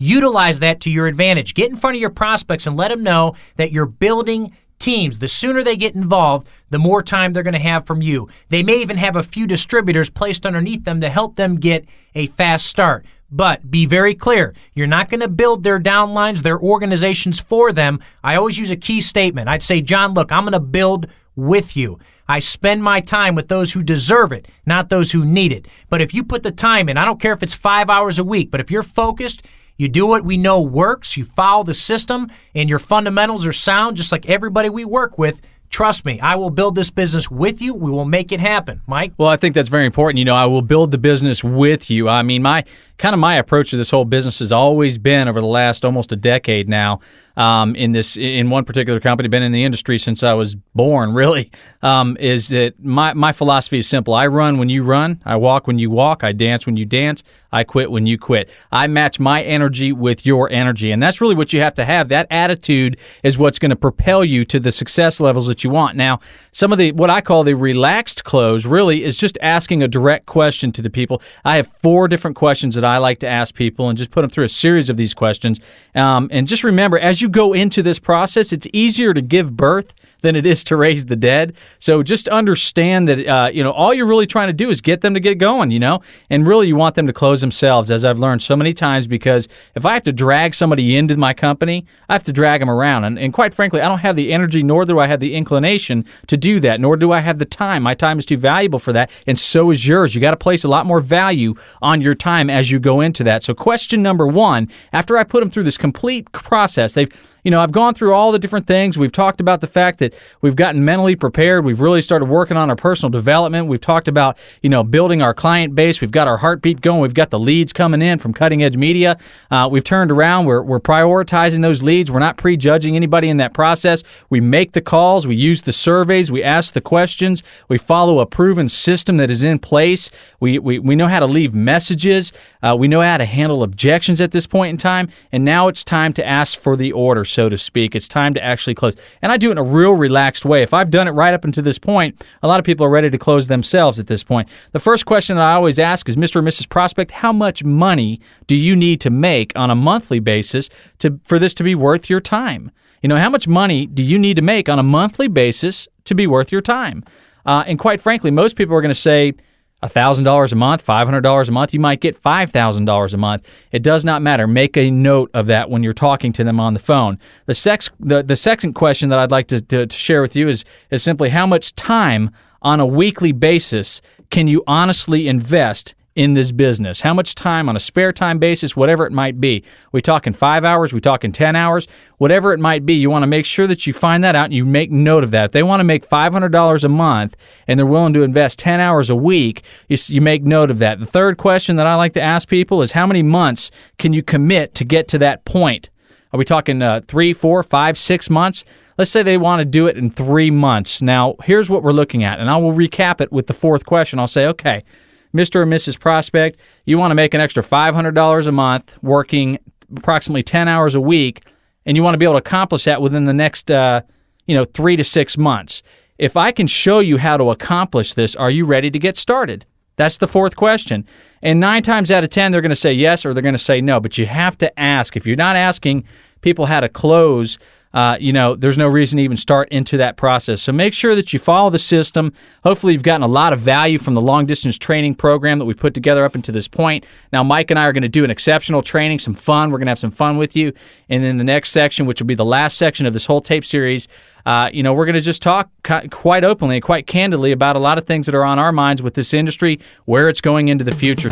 Utilize that to your advantage. Get in front of your prospects and let them know that you're building teams. The sooner they get involved, the more time they're going to have from you. They may even have a few distributors placed underneath them to help them get a fast start. But be very clear, you're not going to build their downlines, their organizations for them. I always use a key statement. I'd say, John, look, I'm going to build with you. I spend my time with those who deserve it, not those who need it. But if you put the time in, I don't care if it's 5 hours a week, but if you're focused, you do what we know works, you follow the system, and your fundamentals are sound, just like everybody we work with, trust me, I will build this business with you. We will make it happen. Mike? Well, I think that's very important. I will build the business with you. I mean, my approach to this whole business has always been, over the last almost a decade now, in one particular company, been in the industry since I was born, really, is that my philosophy is simple. I run when you run. I walk when you walk. I dance when you dance. I quit when you quit. I match my energy with your energy, and that's really what you have to have. That attitude is what's going to propel you to the success levels that you want. Now, some of what I call the relaxed close really is just asking a direct question to the people. I have 4 different questions that I like to ask people and just put them through a series of these questions. And just remember, as you go into this process, it's easier to give birth than it is to raise the dead. So just understand that, all you're really trying to do is get them to get going, and really you want them to close themselves, as I've learned so many times, because if I have to drag somebody into my company, I have to drag them around. And quite frankly, I don't have the energy, nor do I have the inclination to do that, nor do I have the time. My time is too valuable for that, and so is yours. You got to place a lot more value on your time as you go into that. So question number 1, after I put them through this complete process, I've gone through all the different things. We've talked about the fact that we've gotten mentally prepared. We've really started working on our personal development. We've talked about, building our client base. We've got our heartbeat going. We've got the leads coming in from Cutting Edge Media. We've turned around. We're prioritizing those leads. We're not prejudging anybody in that process. We make the calls. We use the surveys. We ask the questions. We follow a proven system that is in place. We know how to leave messages. We know how to handle objections at this point in time. And now it's time to ask for the order, so to speak. It's time to actually close. And I do it in a real relaxed way. If I've done it right up until this point, a lot of people are ready to close themselves at this point. The first question that I always ask is, Mr. or Mrs. Prospect, how much money do you need to make on a monthly basis for this to be worth your time? How much money do you need to make on a monthly basis to be worth your time? And quite frankly, most people are going to say, $1,000 a month, $500 a month. You might get $5,000 a month. It does not matter. Make a note of that when you're talking to them on the phone. The second question that I'd like to share with you is simply, how much time on a weekly basis can you honestly invest in this business? How much time on a spare time basis, whatever it might be? We talking 5 hours? We talking 10 hours? Whatever it might be, you want to make sure that you find that out and you make note of that. If they want to make $500 a month and they're willing to invest 10 hours a week, you make note of that. The third question that I like to ask people is, how many months can you commit to get to that point? Are we talking 3, 4, 5, 6 months? Let's say they want to do it in 3 months. Now, here's what we're looking at, and I will recap it with the fourth question. I'll say, okay, Mr. or Mrs. Prospect, you want to make an extra $500 a month working approximately 10 hours a week, and you want to be able to accomplish that within the next 3 to 6 months. If I can show you how to accomplish this, are you ready to get started? That's the fourth question. And 9 times out of 10, they're going to say yes or they're going to say no, but you have to ask. If you're not asking people how to close, there's no reason to even start into that process. So make sure that you follow the system. Hopefully you've gotten a lot of value from the long-distance training program that we put together up until this point. Now, Mike and I are going to do an exceptional training, some fun. We're going to have some fun with you. And then the next section, which will be the last section of this whole tape series, we're going to just talk quite openly and quite candidly about a lot of things that are on our minds with this industry, where it's going into the future.